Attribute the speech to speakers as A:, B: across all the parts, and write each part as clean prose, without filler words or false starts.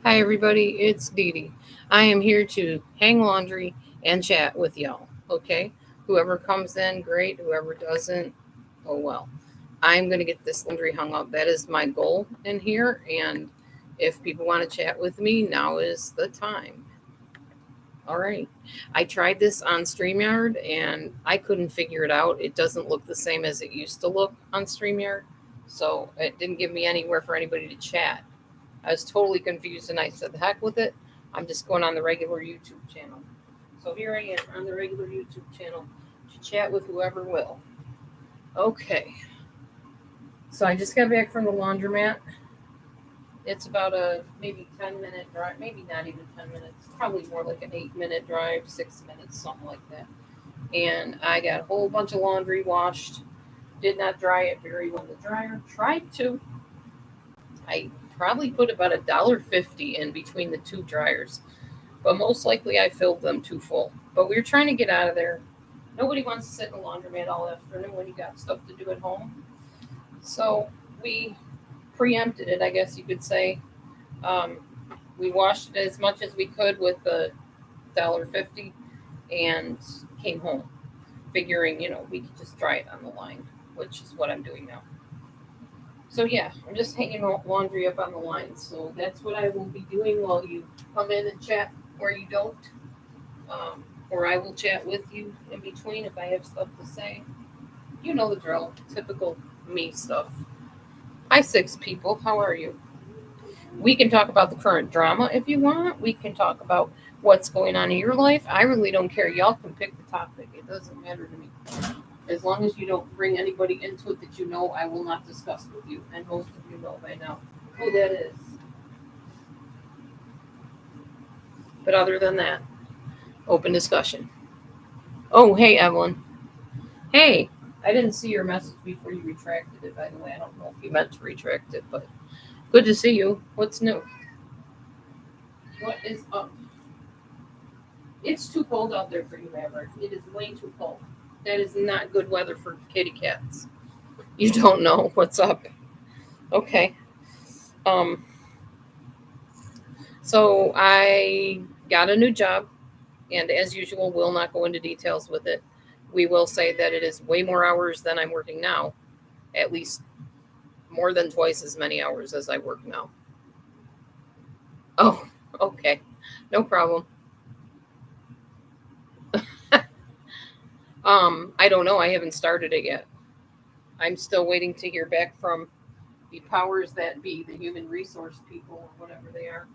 A: Hi, everybody. It's Dee Dee. I am here to hang laundry and chat with y'all. Okay? Whoever comes in, great. Whoever doesn't, oh well. I'm going to get this laundry hung up. That is my goal in here. And if people want to chat with me, now is the time. All right. I tried this on StreamYard and I couldn't figure it out. It doesn't look the same as it used to look on StreamYard. So it didn't give me anywhere for anybody to chat. I was totally confused and I said, the heck with it. I'm just going on the regular YouTube channel. So here I am on the regular YouTube channel to chat with whoever will. Okay. So I just got back from the laundromat. It's about a maybe 10-minute drive, maybe not even 10 minutes, probably more like an 8-minute drive, 6 minutes, something like that. And I got a whole bunch of laundry washed. Did not dry it very well in the dryer. Tried to. I probably put about $1.50 in between the two dryers, but most likely I filled them too full. But we were trying to get out of there. Nobody wants to sit in a laundromat all afternoon when you got stuff to do at home. So we preempted it, I guess you could say. Um, we washed it as much as we could with the $1.50 and came home, figuring, we could just dry it on the line, which is what I'm doing now. So yeah, I'm just hanging laundry up on the line. So that's what I will be doing while you come in and chat, or you don't, or I will chat with you in between if I have stuff to say. You know the drill, typical me stuff. Hi, six people. How are you? We can talk about the current drama if you want. We can talk about what's going on in your life. I really don't care. Y'all can pick the topic. It doesn't matter to me. As long as you don't bring anybody into it that you know I will not discuss with you. And most of you know by now who that is. But other than that, open discussion. Oh, hey, Evelyn. Hey, I didn't see your message before you retracted it, by the way. I don't know if you meant to retract it, but good to see you. What's new? What is up? It's too cold out there for you, Maverick. It is way too cold. That is not good weather for kitty cats. You don't know what's up. Okay. Um. So I got a new job, and as usual, will not go into details with it. We will say that it is way more hours than I'm working now, at least more than twice as many hours as I work now. Oh, okay. No problem. I don't know. I haven't started it yet. I'm still waiting to hear back from the powers that be, the human resource people or whatever they are.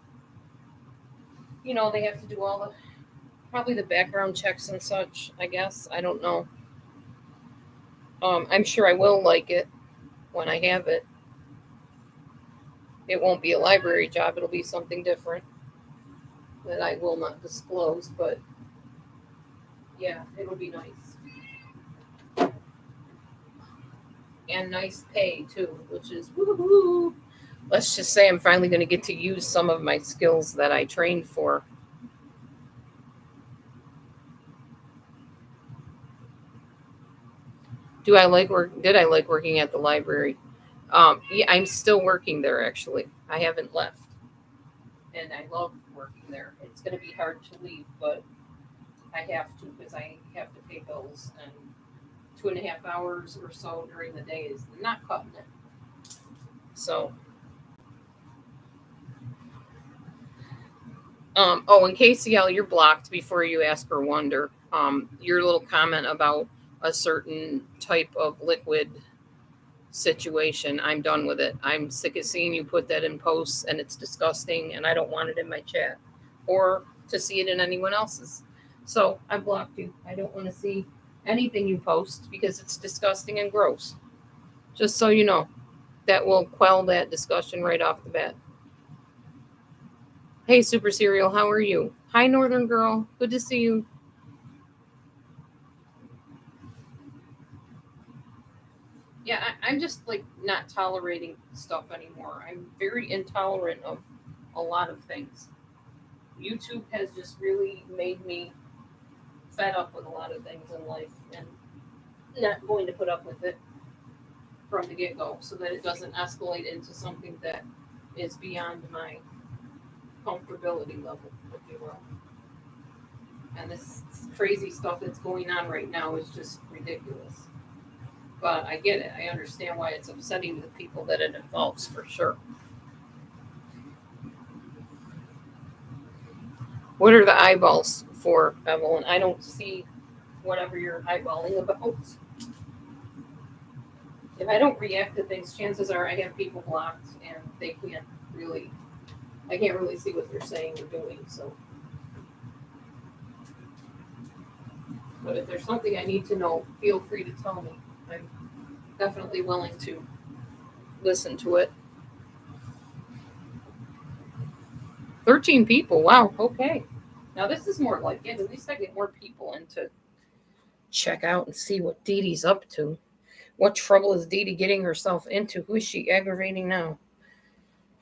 A: They have to do all the probably the background checks and such, I guess. I don't know. I'm sure I will like it when I have it. It won't be a library job, it'll be something different that I will not disclose, but yeah, it'll be nice. And nice pay too, which is woohoo. Let's just say I'm finally going to get to use some of my skills that I trained for. Do I like work? Did I like working at the library? Yeah, I'm still working there actually. I haven't left, and I love working there. It's going to be hard to leave, but I have to because I have to pay bills, and 2.5 hours or so during the day is not cutting it. So, oh, and KCL, you're blocked before you ask or wonder. Your little comment about a certain type of liquid situation, I'm done with it. I'm sick of seeing you put that in posts, and it's disgusting, and I don't want it in my chat or to see it in anyone else's. So I blocked you. I don't want to see anything you post because it's disgusting and gross. Just so you know, that will quell that discussion right off the bat. Hey, Super Serial, how are you? Hi, Northern Girl. Good to see you. Yeah, I'm just like not tolerating stuff anymore. I'm very intolerant of a lot of things. YouTube has just really made me fed up with a lot of things in life and not going to put up with it from the get go so that it doesn't escalate into something that is beyond my comfortability level, if you will. And this crazy stuff that's going on right now is just ridiculous. But I get it. I understand why it's upsetting the people that it involves, for sure. What are the eyeballs for, Evelyn? I don't see whatever you're eyeballing about. If I don't react to things, chances are I have people blocked and they can't really, I can't really see what they're saying or doing. So, but if there's something I need to know, feel free to tell me. I'm definitely willing to listen to it. 13 people. Wow. Okay. Now this is more like it. At least I get more people in to check out and see what Dee Dee's up to. What trouble is Dee Dee getting herself into? Who is she aggravating now?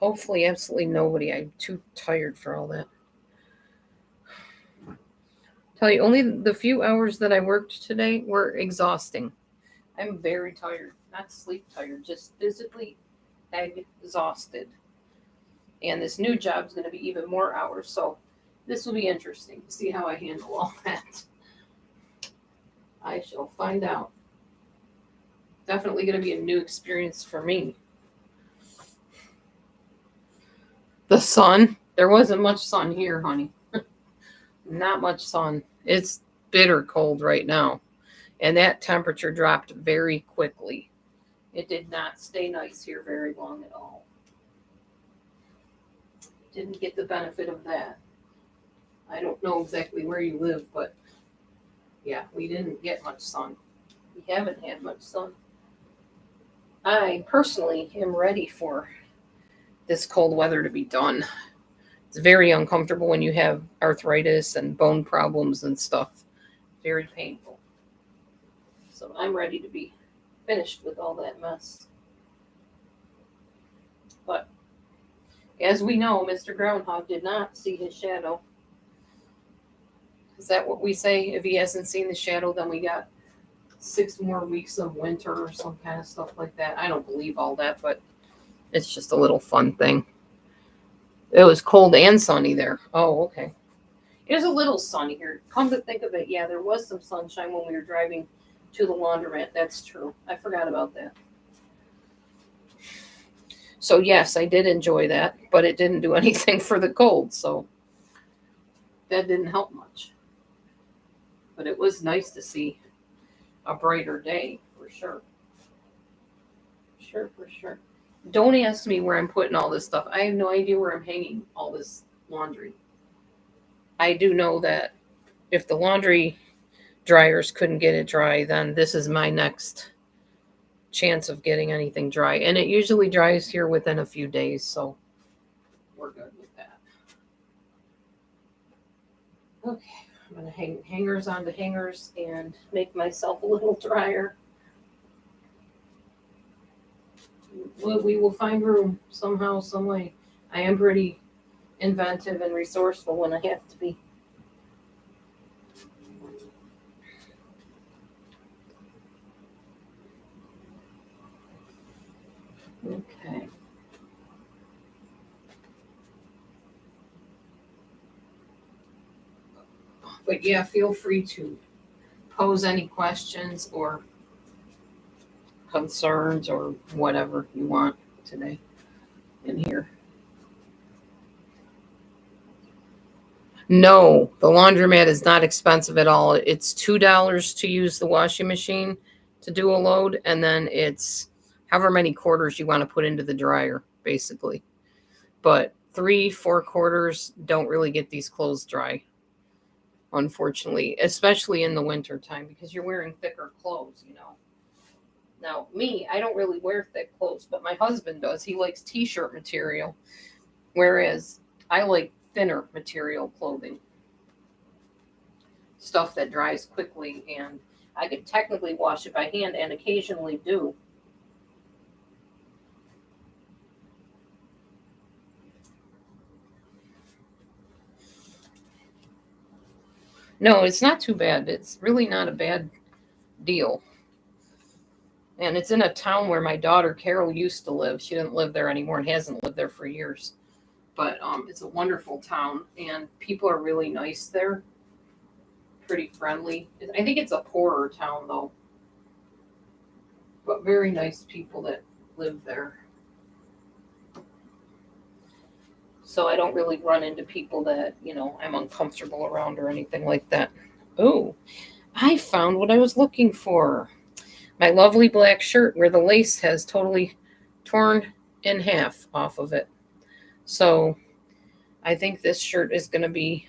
A: Hopefully, absolutely nobody. I'm too tired for all that. Tell you, only the few hours that I worked today were exhausting. I'm very tired. Not sleep tired, just physically exhausted. And this new job is going to be even more hours. So this will be interesting to see how I handle all that. I shall find out. Definitely going to be a new experience for me. The sun. There wasn't much sun here, honey. Not much sun. It's bitter cold right now. And that temperature dropped very quickly. It did not stay nice here very long at all. Didn't get the benefit of that. I don't know exactly where you live, but yeah, we didn't get much sun. We haven't had much sun. I personally am ready for this cold weather to be done. It's very uncomfortable when you have arthritis and bone problems and stuff. Very painful. So I'm ready to be finished with all that mess. But as we know, Mr. Groundhog did not see his shadow. Is that what we say? If he hasn't seen the shadow, then we got 6 more weeks of winter or some kind of stuff like that. I don't believe all that, but it's just a little fun thing. It was cold and sunny there. Oh, okay. It was a little sunny here. Come to think of it, yeah, there was some sunshine when we were driving to the laundromat. That's true. I forgot about that. So, yes, I did enjoy that, but it didn't do anything for the cold, so that didn't help much. But it was nice to see a brighter day, for sure. For sure. Don't ask me where I'm putting all this stuff. I have no idea where I'm hanging all this laundry. I do know that if the laundry dryers couldn't get it dry, then this is my next chance of getting anything dry. And it usually dries here within a few days, so we're good with that. Okay, I'm going to hang hangers onto hangers and make myself a little drier. We will find room somehow, some way. I am pretty inventive and resourceful when I have to be. Okay. But yeah, feel free to pose any questions or concerns or whatever you want today in here. No, the laundromat is not expensive at all. It's $2 to use the washing machine to do a load, and then it's however many quarters you want to put into the dryer, basically. But 3-4 quarters don't really get these clothes dry, unfortunately, especially in the winter time because you're wearing thicker clothes, you know. Now, me, I don't really wear thick clothes, but my husband does. He likes t-shirt material, whereas I like thinner material clothing. Stuff that dries quickly, and I could technically wash it by hand and occasionally do. No, it's not too bad. It's really not a bad deal. And it's in a town where my daughter Carol used to live. She didn't live there anymore and hasn't lived there for years. But it's a wonderful town, and people are really nice there, pretty friendly. I think it's a poorer town though, but very nice people that live there. So I don't really run into people that, I'm uncomfortable around or anything like that. Oh, I found what I was looking for. My lovely black shirt where the lace has totally torn in half off of it. So I think this shirt is going to be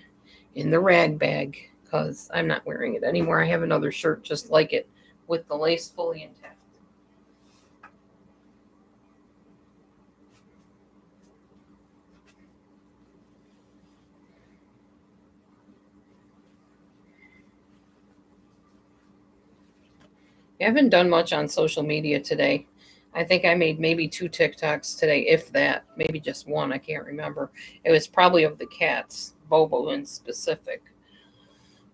A: in the rag bag because I'm not wearing it anymore. I have another shirt just like it with the lace fully intact. I haven't done much on social media today. I think I made maybe 2 TikToks today, if that, maybe just one. I can't remember. It was probably of the cats, Bobo in specific.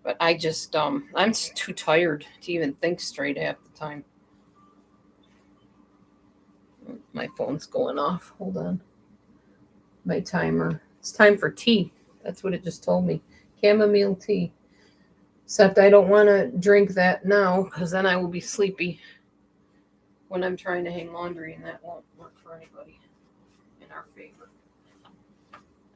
A: But I'm just too tired to even think straight half the time. My phone's going off. Hold on. My timer. It's time for tea. That's what it just told me. Chamomile tea. Except I don't want to drink that now because then I will be sleepy when I'm trying to hang laundry, and that won't work for anybody in our favor.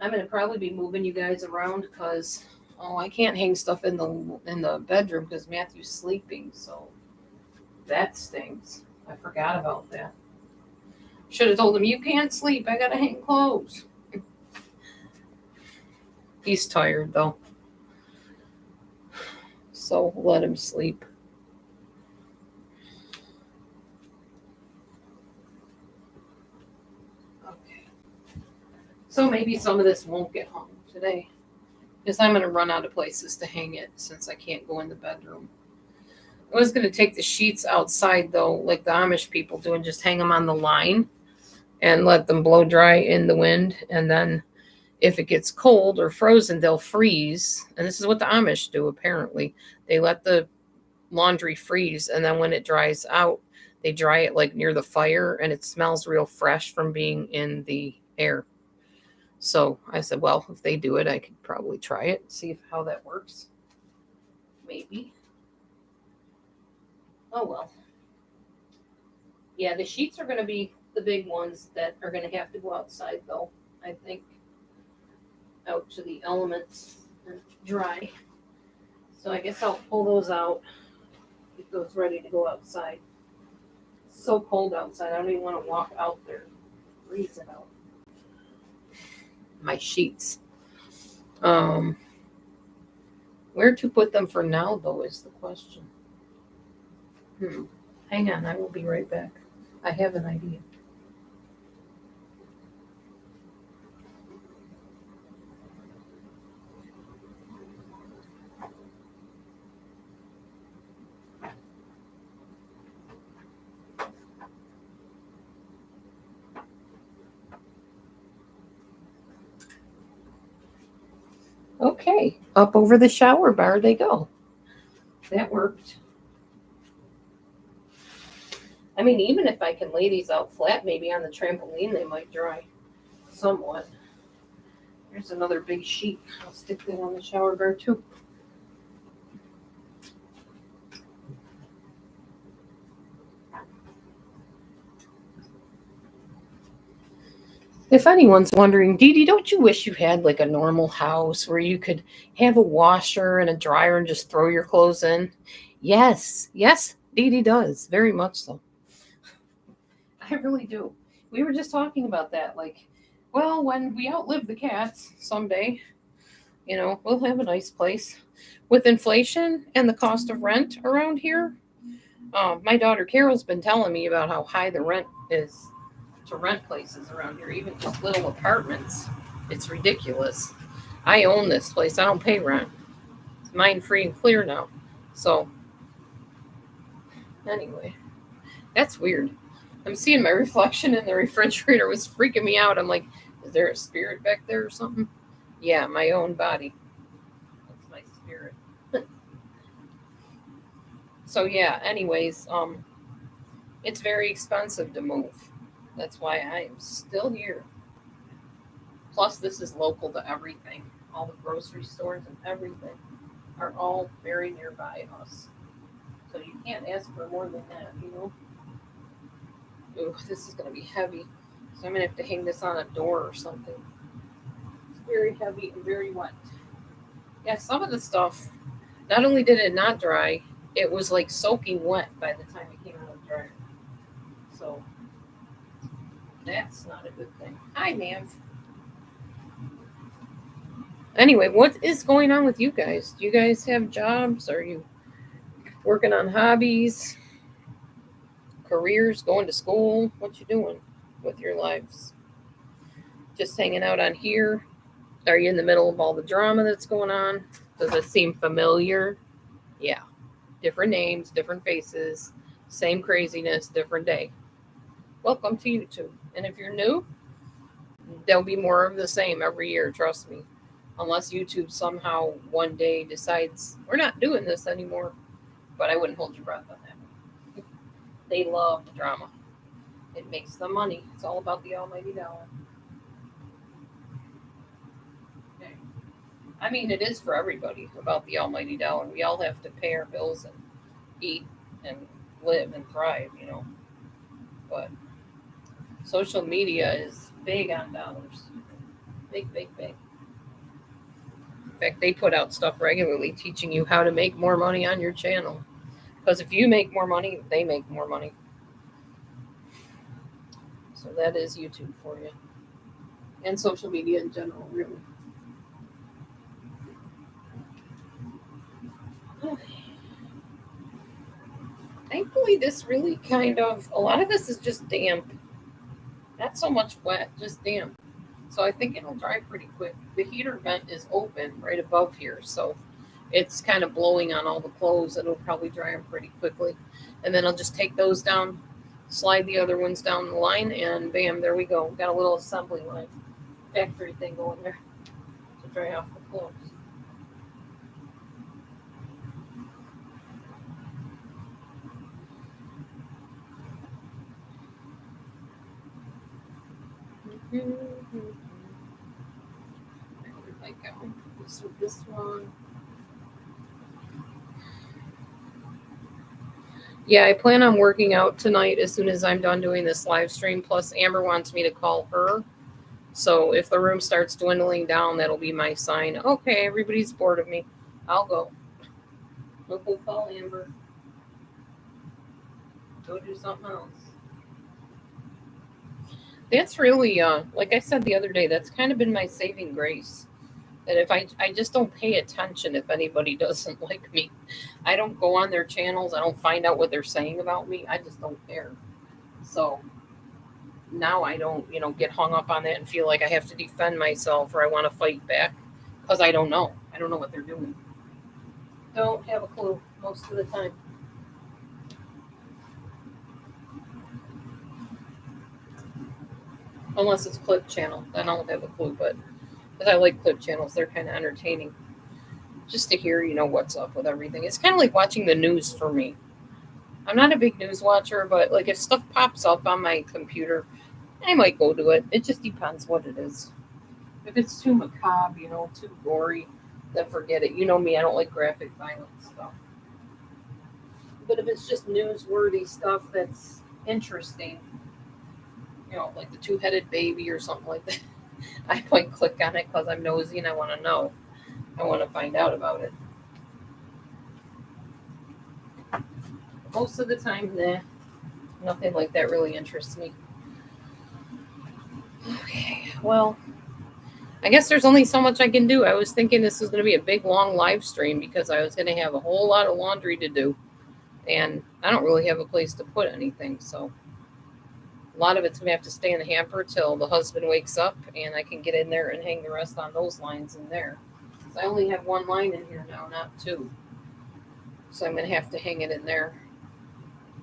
A: I'm going to probably be moving you guys around because I can't hang stuff in the bedroom because Matthew's sleeping, so that stings. I forgot about that. Should have told him you can't sleep. I gotta hang clothes. He's tired though, so let him sleep. Okay. So maybe some of this won't get hung today because I'm gonna run out of places to hang it since I can't go in the bedroom. I was gonna take the sheets outside though, like the Amish people do, and just hang them on the line and let them blow dry in the wind, and then if it gets cold or frozen, they'll freeze. And this is what the Amish do, apparently. They let the laundry freeze, and then when it dries out, they dry it like near the fire, and it smells real fresh from being in the air. So I said, well, if they do it, I could probably try it, see how that works. Maybe. Oh, well. Yeah, the sheets are going to be the big ones that are going to have to go outside, though, I think. Out to the elements and dry. So I guess I'll pull those out. Get those ready to go outside. It's so cold outside. I don't even want to walk out there. Freeze it out. My sheets. Where to put them for now, though, is the question. Hang on, I will be right back. I have an idea. Okay, up over the shower bar they go. That worked. I mean, even if I can lay these out flat, maybe on the trampoline, they might dry somewhat. There's another big sheet. I'll stick that on the shower bar too. If anyone's wondering, Dee Dee, don't you wish you had like a normal house where you could have a washer and a dryer and just throw your clothes in? Yes, Dee Dee does. Very much so. I really do. We were just talking about that. Like, well, when we outlive the cats someday, we'll have a nice place. With inflation and the cost of rent around here, my daughter Carol's been telling me about how high the rent is to rent places around here, even just little apartments. It's ridiculous. I own this place. I don't pay rent. It's mine free and clear now. So, anyway, that's weird. I'm seeing my reflection in the refrigerator. It was freaking me out. I'm like, is there a spirit back there or something? Yeah, my own body. That's my spirit. So yeah, anyways, it's very expensive to move. That's why I am still here. Plus, this is local to everything. All the grocery stores and everything are all very nearby us. So you can't ask for more than that, you know? Ooh, this is going to be heavy. So I'm going to have to hang this on a door or something. It's very heavy and very wet. Yeah, some of the stuff, not only did it not dry, it was like soaking wet by the time it came out of the dryer. So that's not a good thing. Hi, ma'am. Anyway, what is going on with you guys? Do you guys have jobs? Are you working on hobbies, careers, going to school? What you doing with your lives? Just hanging out on here? Are you in the middle of all the drama that's going on? Does it seem familiar? Yeah. Different names, different faces, same craziness, different day. Welcome to YouTube. And if you're new, there'll be more of the same every year, trust me. Unless YouTube somehow one day decides we're not doing this anymore. But I wouldn't hold your breath on that. They love the drama. It makes them money. It's all about the almighty dollar. Okay. I mean, it is for everybody about the almighty dollar. We all have to pay our bills and eat and live and thrive, you know. But social media is big on dollars. Big, big, big. In fact, they put out stuff regularly teaching you how to make more money on your channel. Because if you make more money, they make more money. So that is YouTube for you. And social media in general, really. Okay. Thankfully, this really a lot of this is just damp. Not so much wet, just damp. So I think it'll dry pretty quick. The heater vent is open right above here, so it's kind of blowing on all the clothes. It'll probably dry them pretty quickly. And then I'll just take those down, slide the other ones down the line, and bam, there we go. Got a little assembly line, factory thing going there to dry off the clothes. Mm-hmm. Like this with this one. Yeah, I plan on working out tonight as soon as I'm done doing this live stream. Plus, Amber wants me to call her. So if the room starts dwindling down, that'll be my sign. Okay, everybody's bored of me. I'll go. We'll call Amber. Go do something else. That's really, like I said the other day, that's kind of been my saving grace. That if I just don't pay attention if anybody doesn't like me. I don't go on their channels. I don't find out what they're saying about me. I just don't care. So now I don't, get hung up on that and feel like I have to defend myself or I want to fight back because I don't know. I don't know what they're doing. Don't have a clue most of the time. Unless it's Clip Channel, then I'll have a clue. But because I like Clip Channels, they're kind of entertaining. Just to hear, what's up with everything. It's kind of like watching the news for me. I'm not a big news watcher, but like if stuff pops up on my computer, I might go to it. It just depends what it is. If it's too macabre, too gory, then forget it. You know me, I don't like graphic violence stuff. But if it's just newsworthy stuff that's interesting, like the two-headed baby or something like that, I might click on it because I'm nosy and I want to know. I want to find out about it. Most of the time, nothing like that really interests me. Okay, well, I guess there's only so much I can do. I was thinking this was going to be a big, long live stream because I was going to have a whole lot of laundry to do. And I don't really have a place to put anything, so a lot of it's going to have to stay in the hamper till the husband wakes up and I can get in there and hang the rest on those lines in there. So I only have one line in here now, not two. So I'm going to have to hang it in there.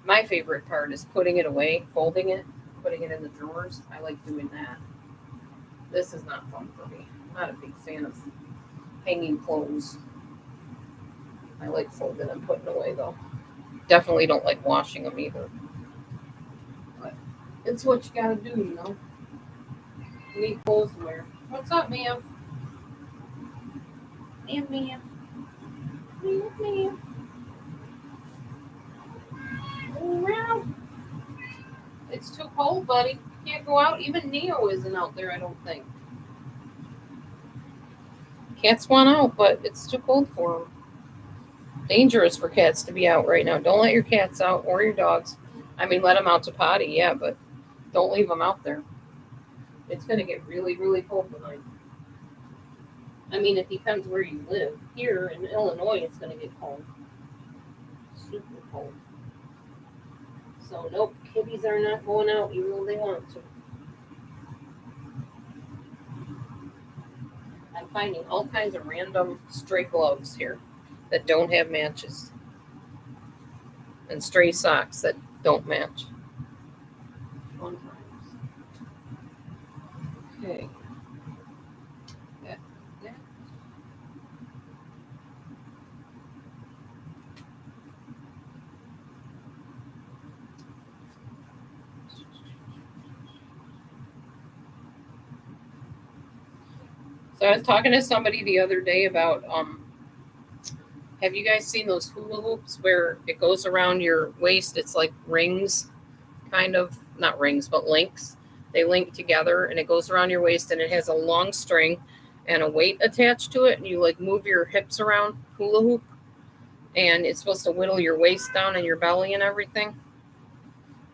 A: My favorite part is putting it away, folding it, putting it in the drawers. I like doing that. This is not fun for me. I'm not a big fan of hanging clothes. I like folding and putting away, though. Definitely don't like washing them either. But it's what you gotta do, You need clothes to wear. What's up, ma'am? Ma'am, ma'am. Ma'am, ma'am. Around. It's too cold, buddy. You can't go out. Even Neo isn't out there, I don't think. Cats want out, but it's too cold for them. Dangerous for cats to be out right now. Don't let your cats out or your dogs. I mean, let them out to potty, yeah, but don't leave them out there. It's going to get really, really cold tonight. I mean, it depends where you live. Here in Illinois, it's going to get cold. Super cold. So, nope, kitties are not going out even though they want to. I'm finding all kinds of random stray gloves here that don't have matches, and stray socks that don't match. Fun times. Okay. That. So I was talking to somebody the other day about have you guys seen those hula hoops where it goes around your waist? It's like rings, kind of, not rings, but links. They link together and it goes around your waist and it has a long string and a weight attached to it, and you like move your hips around hula hoop, and it's supposed to whittle your waist down and your belly and everything.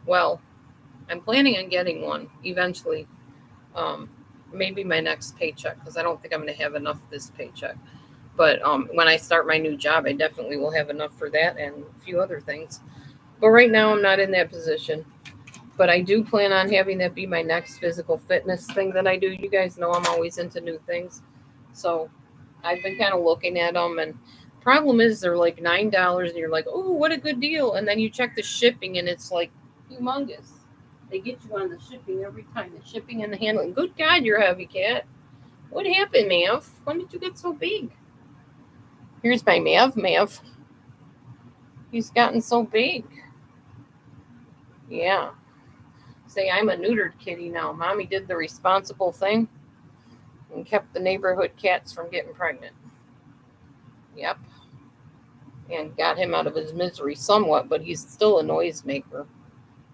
A: Well, I'm planning on getting one eventually. Maybe my next paycheck, because I don't think I'm going to have enough this paycheck. But when I start my new job, I definitely will have enough for that and a few other things. But right now, I'm not in that position. But I do plan on having that be my next physical fitness thing that I do. You guys know I'm always into new things. So I've been kind of looking at them. And problem is, they're like $9, and you're like, oh, what a good deal. And then you check the shipping, and it's like humongous. They get you on the shipping every time. The shipping and the handling. Good God, you're a heavy cat. What happened, Mav? When did you get so big? Here's my Mav. He's gotten so big. Yeah. Say I'm a neutered kitty now. Mommy did the responsible thing and kept the neighborhood cats from getting pregnant. Yep. And got him out of his misery somewhat, but he's still a noisemaker.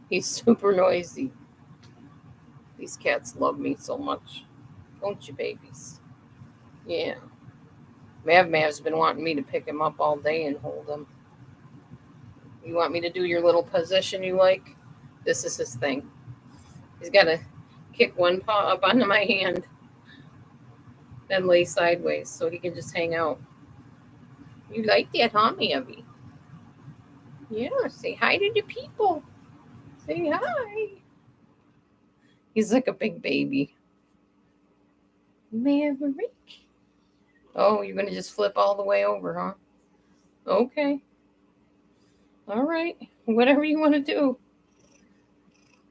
A: He's super noisy. These cats love me so much. Don't you, babies? Yeah. Mav's been wanting me to pick him up all day and hold him. You want me to do your little position you like? This is his thing. He's got to kick one paw up onto my hand, then lay sideways so he can just hang out. You like that, huh, Mavi? Yeah, say hi to the people. Say hi. He's like a big baby. Maverick. Oh, you're going to just flip all the way over, huh? Okay. All right. Whatever you want to do.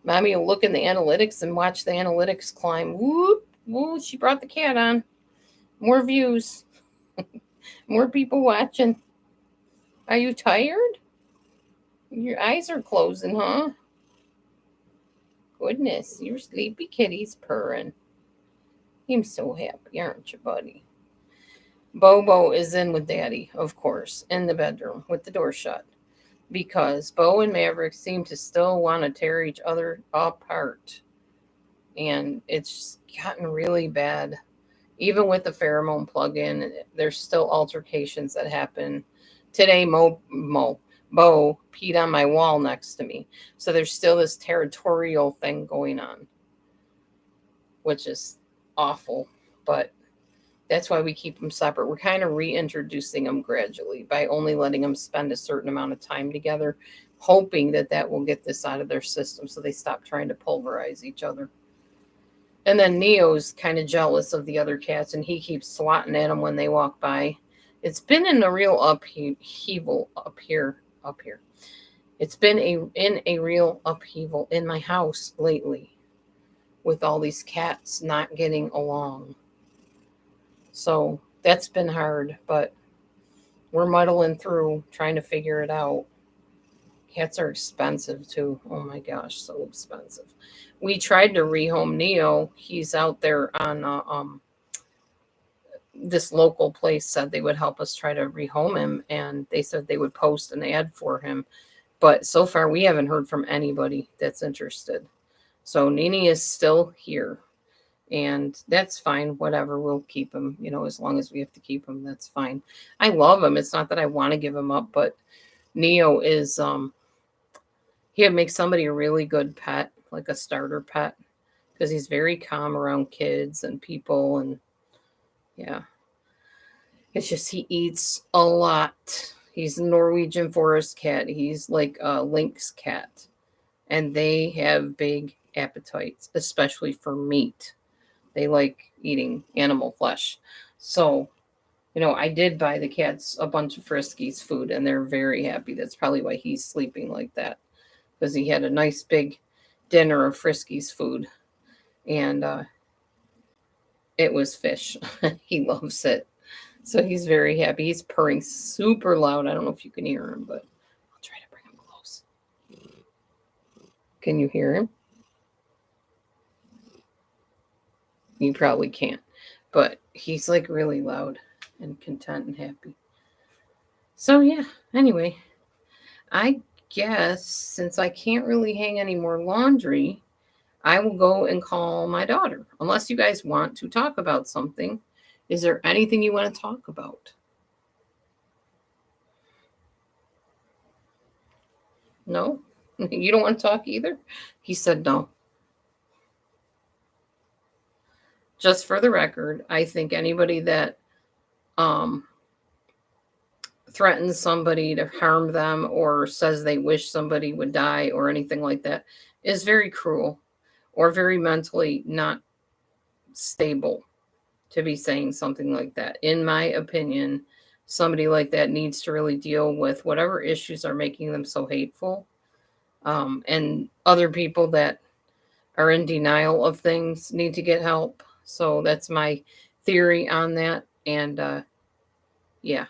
A: Mommy will look in the analytics and watch the analytics climb. Whoop. Whoa, she brought the cat on. More views. More people watching. Are you tired? Your eyes are closing, huh? Goodness, your sleepy kitty's purring. I'm so happy, aren't you, buddy? Bobo is in with Daddy, of course, in the bedroom with the door shut. Because Bo and Maverick seem to still want to tear each other apart. And it's gotten really bad. Even with the pheromone plug-in, there's still altercations that happen. Today, Bo peed on my wall next to me. So there's still this territorial thing going on, which is awful. But that's why we keep them separate. We're kind of reintroducing them gradually by only letting them spend a certain amount of time together, hoping that that will get this out of their system so they stop trying to pulverize each other. And then Neo's kind of jealous of the other cats, and he keeps swatting at them when they walk by. It's been in a real upheaval up here. It's been in a real upheaval in my house lately with all these cats not getting along. So that's been hard, but we're muddling through trying to figure it out. Cats are expensive too. Oh my gosh, so expensive. We tried to rehome Neo. He's out there on this local place said they would help us try to rehome him, and they said they would post an ad for him. But so far, we haven't heard from anybody that's interested. So Nini is still here, and that's fine. Whatever, we'll keep him. As long as we have to keep him, that's fine. I love him. It's not that I want to give him up, but Neo is he would make somebody a really good pet, like a starter pet, because he's very calm around kids and people, and yeah. It's just he eats a lot. He's a Norwegian forest cat. He's like a lynx cat. And they have big appetites, especially for meat. They like eating animal flesh. So, I did buy the cats a bunch of Friskies food, and they're very happy. That's probably why he's sleeping like that, because he had a nice big dinner of Friskies food, and it was fish. He loves it. So he's very happy. He's purring super loud. I don't know if you can hear him, but I'll try to bring him close. Can you hear him? You probably can't. But he's like really loud and content and happy. So yeah, anyway, I guess since I can't really hang any more laundry, I will go and call my daughter. Unless you guys want to talk about something. Is there anything you want to talk about? No? You don't want to talk either? He said no. Just for the record, I think anybody that um, threatens somebody to harm them or says they wish somebody would die or anything like that is very cruel or very mentally not stable to be saying something like that. In my opinion, somebody like that needs to really deal with whatever issues are making them so hateful. And other people that are in denial of things need to get help. So that's my theory on that. And yeah,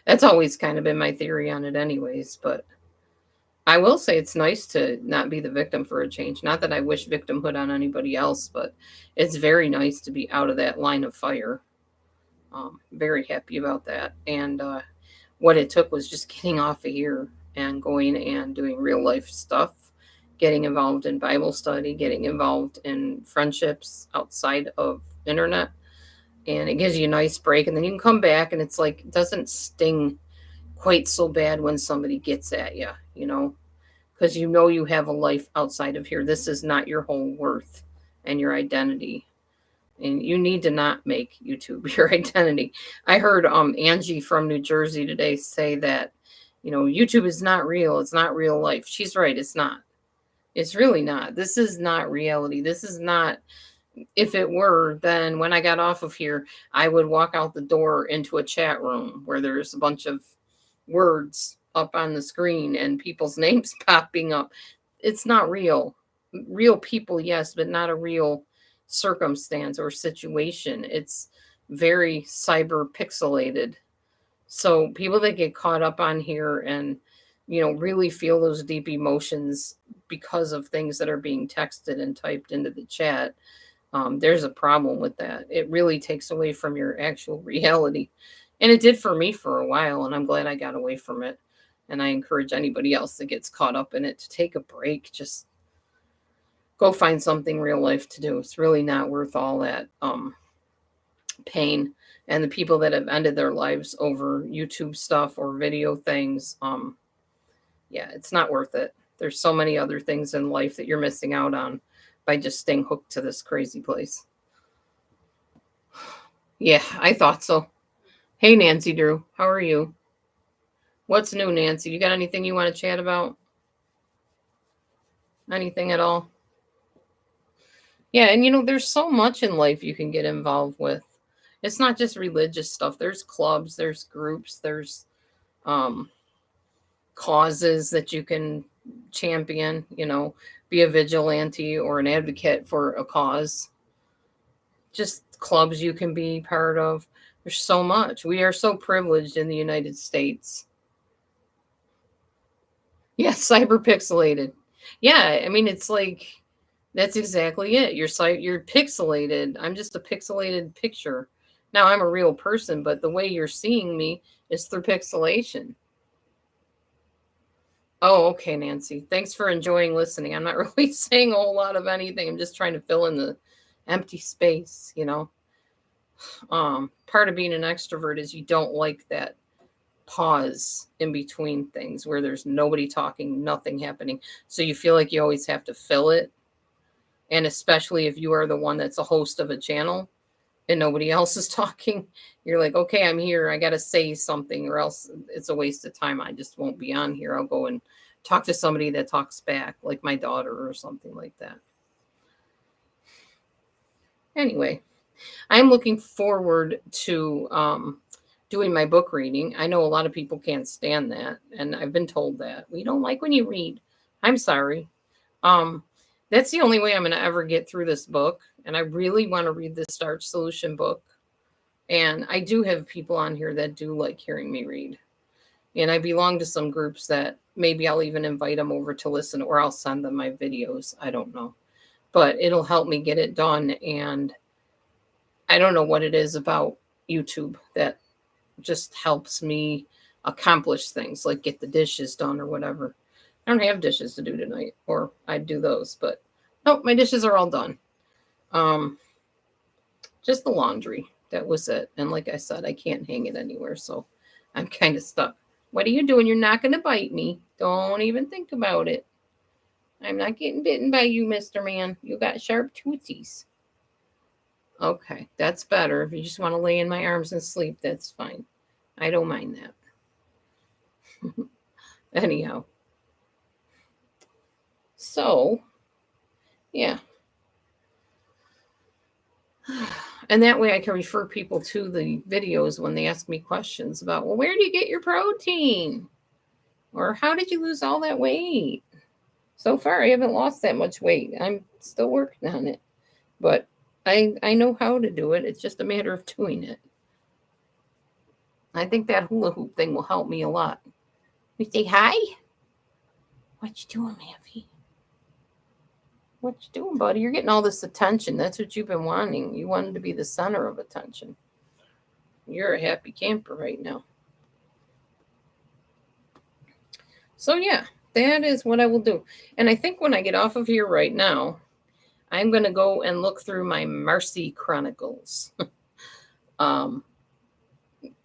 A: that's always kind of been my theory on it, anyways. But I will say it's nice to not be the victim for a change. Not that I wish victimhood on anybody else, but it's very nice to be out of that line of fire. Very happy about that. And what it took was just getting off of here and going and doing real life stuff, getting involved in Bible study, getting involved in friendships outside of internet. And it gives you a nice break. And then you can come back and it's like, it doesn't sting quite so bad when somebody gets at you, because you have a life outside of here. This is not your whole worth and your identity. And you need to not make YouTube your identity. I heard Angie from New Jersey today say that, YouTube is not real. It's not real life. She's right. It's not. It's really not. This is not reality. This is not. If it were, then when I got off of here, I would walk out the door into a chat room where there's a bunch of words up on the screen and people's names popping up. It's not real. Real people, yes, but not a real circumstance or situation. It's very cyber pixelated. So people that get caught up on here and really feel those deep emotions because of things that are being texted and typed into the chat, there's a problem with that. It really takes away from your actual reality. And it did for me for a while, and I'm glad I got away from it. And I encourage anybody else that gets caught up in it to take a break. Just go find something real life to do. It's really not worth all that pain. And the people that have ended their lives over YouTube stuff or video things, yeah, it's not worth it. There's so many other things in life that you're missing out on by just staying hooked to this crazy place. Yeah, I thought so. Hey, Nancy Drew, how are you? What's new, Nancy? You got anything you want to chat about? Anything at all? Yeah, and there's so much in life you can get involved with. It's not just religious stuff. There's clubs, there's groups, there's causes that you can champion, be a vigilante or an advocate for a cause. Just clubs you can be part of. There's so much. We are so privileged in the United States. Yeah, cyber pixelated. Yeah, I mean it's like that's exactly it. You're pixelated. I'm just a pixelated picture. Now I'm a real person, but the way you're seeing me is through pixelation. Oh, okay, Nancy. Thanks for enjoying listening. I'm not really saying a whole lot of anything. I'm just trying to fill in the empty space, Part of being an extrovert is you don't like that pause in between things where there's nobody talking, nothing happening. So you feel like you always have to fill it. And especially if you are the one that's a host of a channel and nobody else is talking, you're like, okay, I'm here. I got to say something or else it's a waste of time. I just won't be on here. I'll go and talk to somebody that talks back, like my daughter or something like that. Anyway, I'm looking forward to doing my book reading. I know a lot of people can't stand that, and I've been told that. We don't like when you read. I'm sorry. That's the only way I'm going to ever get through this book, and I really want to read the Starch Solution book. And I do have people on here that do like hearing me read. And I belong to some groups that maybe I'll even invite them over to listen, or I'll send them my videos. I don't know. But it'll help me get it done. And I don't know what it is about YouTube that just helps me accomplish things like get the dishes done or whatever. I don't have dishes to do tonight, or I'd do those, but nope, my dishes are all done. Just the laundry. That was it. And like I said, I can't hang it anywhere, so I'm kind of stuck. What are you doing? You're not going to bite me. Don't even think about it. I'm not getting bitten by you, Mr. Man. You got sharp tootsies. Okay, that's better. If you just want to lay in my arms and sleep, that's fine. I don't mind that. Anyhow. So, yeah. And that way I can refer people to the videos when they ask me questions about, well, where do you get your protein? Or how did you lose all that weight? So far, I haven't lost that much weight. I'm still working on it. But I know how to do it. It's just a matter of doing it. I think that hula hoop thing will help me a lot. We say hi? What you doing, Maffy? What you doing, buddy? You're getting all this attention. That's what you've been wanting. You wanted to be the center of attention. You're a happy camper right now. So yeah, that is what I will do. And I think when I get off of here right now, I'm going to go and look through my Marcy Chronicles.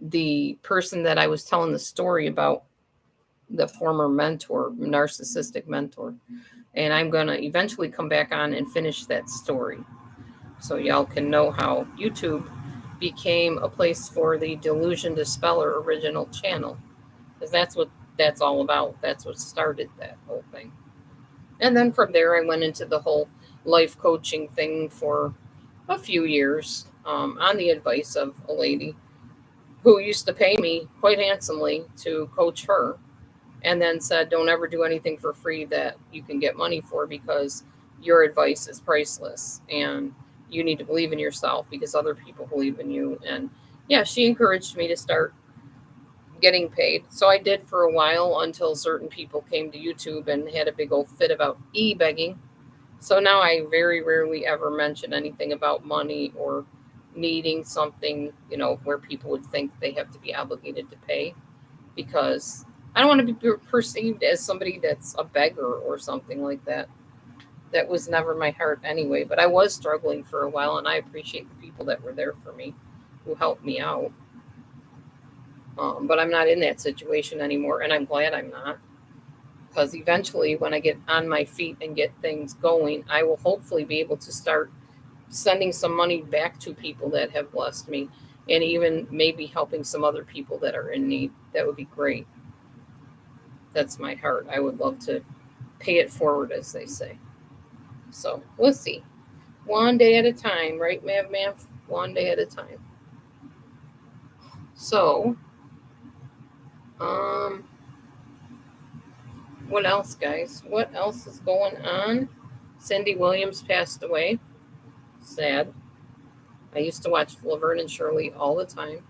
A: The person that I was telling the story about, the former mentor, narcissistic mentor. And I'm going to eventually come back on and finish that story. So y'all can know how YouTube became a place for the Delusion Dispeller original channel. Because that's what that's all about. That's what started that whole thing. And then from there, I went into the whole life coaching thing for a few years on the advice of a lady who used to pay me quite handsomely to coach her, and then said, don't ever do anything for free that you can get money for, because your advice is priceless and you need to believe in yourself because other people believe in you. And yeah, she encouraged me to start getting paid. So I did for a while until certain people came to YouTube and had a big old fit about e-begging. So now I very rarely ever mention anything about money or needing something, where people would think they have to be obligated to pay, because I don't want to be perceived as somebody that's a beggar or something like that. That was never my heart anyway, but I was struggling for a while, and I appreciate the people that were there for me, who helped me out. But I'm not in that situation anymore, and I'm glad I'm not, because eventually when I get on my feet and get things going, I will hopefully be able to start sending some money back to people that have blessed me, and even maybe helping some other people that are in need. That would be great. That's my heart. I would love to pay it forward, as they say. So we'll see. One day at a time, right, Mav? One day at a time. So, what else, guys? What else is going on? Cindy Williams passed away. Sad. I used to watch Laverne and Shirley all the time.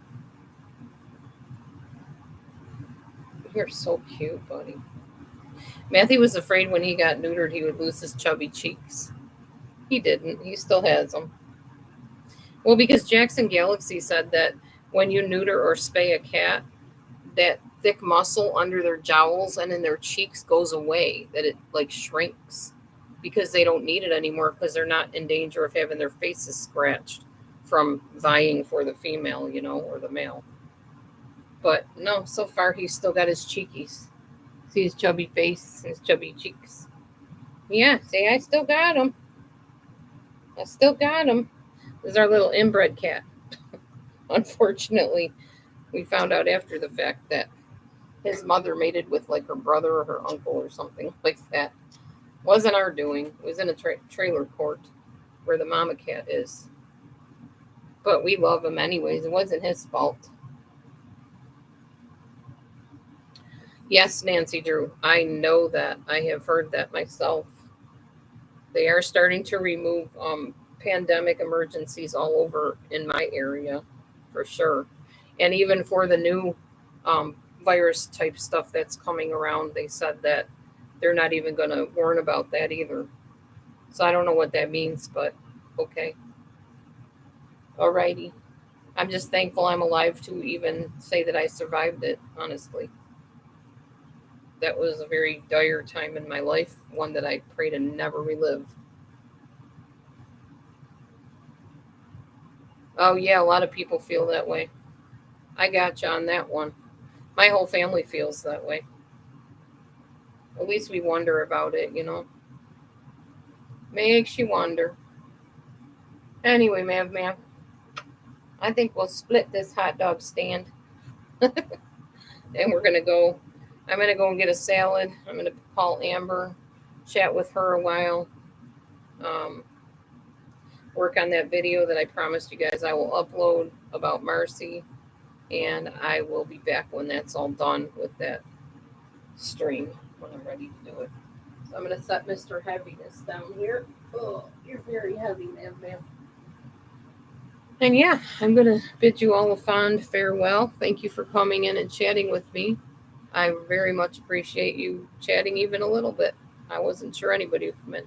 A: You're so cute, buddy. Matthew was afraid when he got neutered he would lose his chubby cheeks. He didn't. He still has them. Well, because Jackson Galaxy said that when you neuter or spay a cat, that thick muscle under their jowls and in their cheeks goes away, that it like shrinks because they don't need it anymore because they're not in danger of having their faces scratched from vying for the female, or the male. But no, so far he's still got his cheekies. See his chubby face, his chubby cheeks. Yeah, see, I still got him. I still got him. This is our little inbred cat. Unfortunately, we found out after the fact that his mother mated with like her brother or her uncle or something like that. Wasn't our doing. It was in a trailer court where the mama cat is. But we love him anyways. It wasn't his fault. Yes, Nancy Drew, I know that. I have heard that myself. They are starting to remove pandemic emergencies all over in my area, for sure. And even for the new um, virus type stuff that's coming around, they said that they're not even going to warn about that either. So I don't know what that means, but okay. Alrighty. I'm just thankful I'm alive to even say that I survived it, honestly. That was a very dire time in my life, one that I pray to never relive. Oh, yeah, a lot of people feel that way. I got you on that one. My whole family feels that way. At least we wonder about it. Makes you wonder. Anyway, ma'am, I think we'll split this hot dog stand and we're going to go. I'm going to go and get a salad. I'm going to call Amber, chat with her a while, um, work on that video that I promised you guys I will upload about Marcy, and I will be back when that's all done with that stream when I'm ready to do it. So I'm going to set Mr. Heaviness down here. Oh, you're very heavy, ma'am. And yeah, I'm going to bid you all a fond farewell. Thank you for coming in and chatting with me. I very much appreciate you chatting even a little bit. I wasn't sure anybody would come in,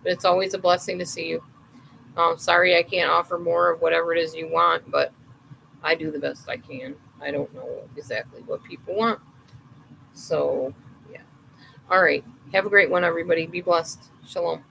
A: but it's always a blessing to see you. Sorry I can't offer more of whatever it is you want, but I do the best I can. I don't know exactly what people want. So, yeah. All right. Have a great one, everybody. Be blessed. Shalom.